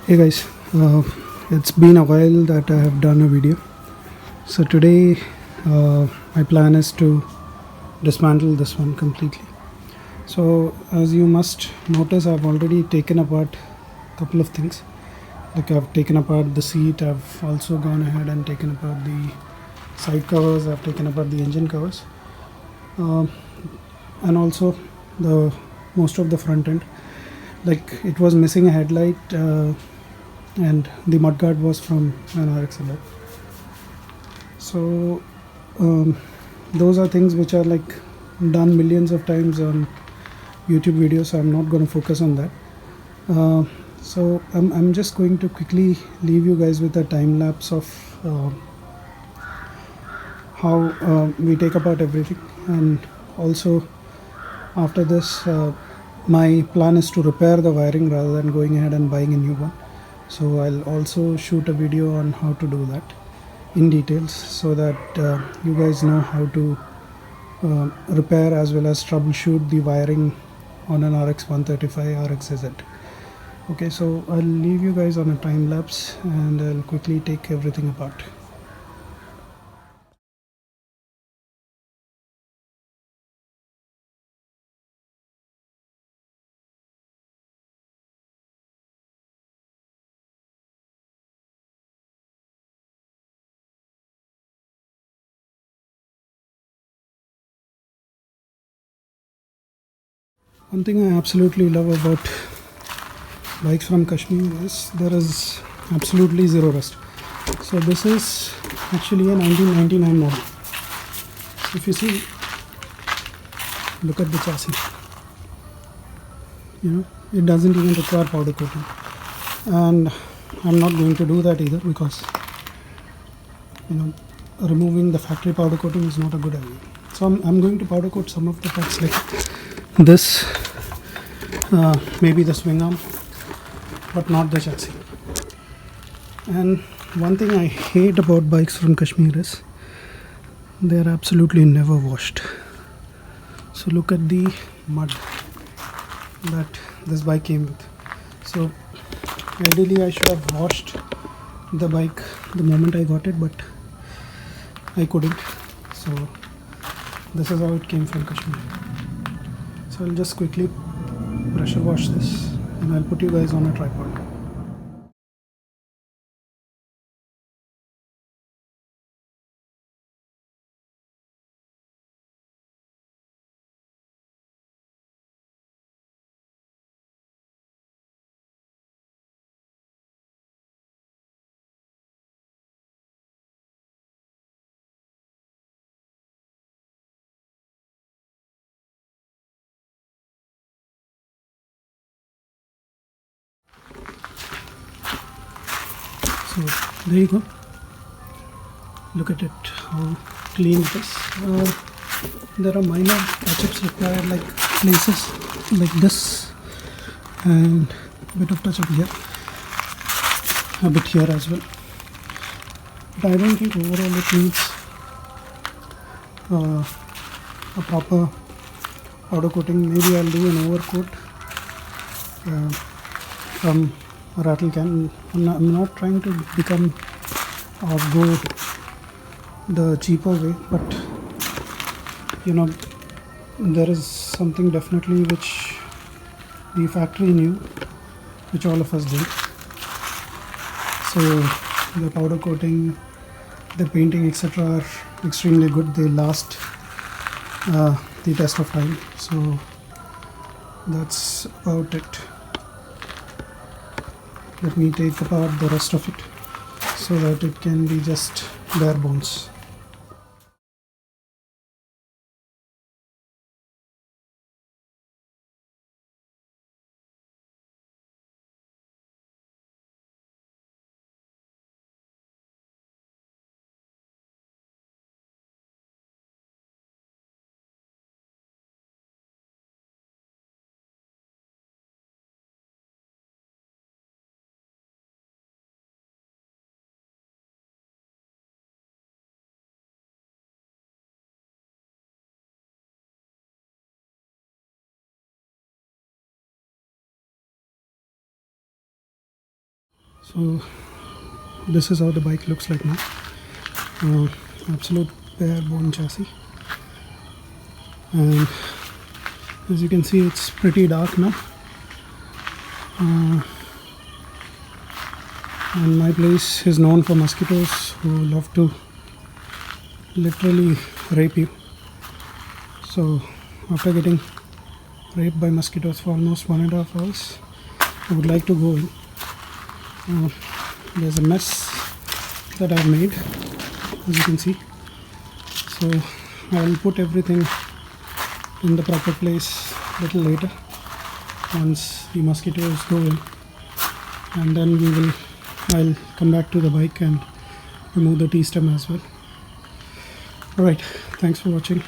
Hey guys, it's been a while that I have done a video. So today, my plan is to dismantle this one completely. So as you must notice, I've already taken apart a couple of things. Like I've taken apart the seat. I've also gone ahead and taken apart the side covers. I've taken apart the engine covers, um, and also the most of the front end. Like it was missing a headlight. And the mudguard was from an RXZ. So those are things which are like done millions of times on YouTube videos. So I'm not going to focus on that. Uh, so I'm just going to quickly leave you guys with a time lapse of how we take apart everything, and also after this, my plan is to repair the wiring rather than going ahead and buying a new one. So I'll also shoot a video on how to do that in details, so that you guys know how to repair as well as troubleshoot the wiring on an RX 135 RXZ. Okay, so I'll leave you guys on a time lapse and I'll quickly take everything apart. One thing I absolutely love about bikes from Kashmir is there is absolutely zero rust. So this is actually a 1999 model. So if you see, look at the chassis. It doesn't even require powder coating, and I'm not going to do that either, because you know removing the factory powder coating is not a good idea. So I'm going to powder coat some of the parts, like this, maybe the swing arm, but not the chassis. And one thing I hate about bikes from Kashmir is they are absolutely never washed. So look at the mud that this bike came with. So ideally I should have washed the bike the moment I got it, but I couldn't. So this is how it came from Kashmir. So I'll just quickly pressure wash this and I'll put you guys on a tripod. So there you go. Look at it, how clean it is. There are minor touch-ups required, like places like this, and a bit of touch-up here, a bit here as well. But I don't think overall it needs a proper powder coating. Maybe I'll do an overcoat from a rattle can. I'm not trying to become or go the cheaper way, but there is something definitely which the factory knew, which all of us did. So the powder coating, the painting, etc. are extremely good. They last the test of time. So that's about it. Let me take apart the rest of it so that it can be just bare bones. So this is how the bike looks like now. Absolute bare bone chassis, and as you can see, it's pretty dark now. And my place is known for mosquitoes who love to literally rape you. So after getting raped by mosquitoes for almost 1.5 hours, I would like to go in. There's a mess that I've made, as you can see. So I'll put everything in the proper place a little later once the mosquitoes go in, and then I'll come back to the bike and remove the T-stem as well. Alright, thanks for watching.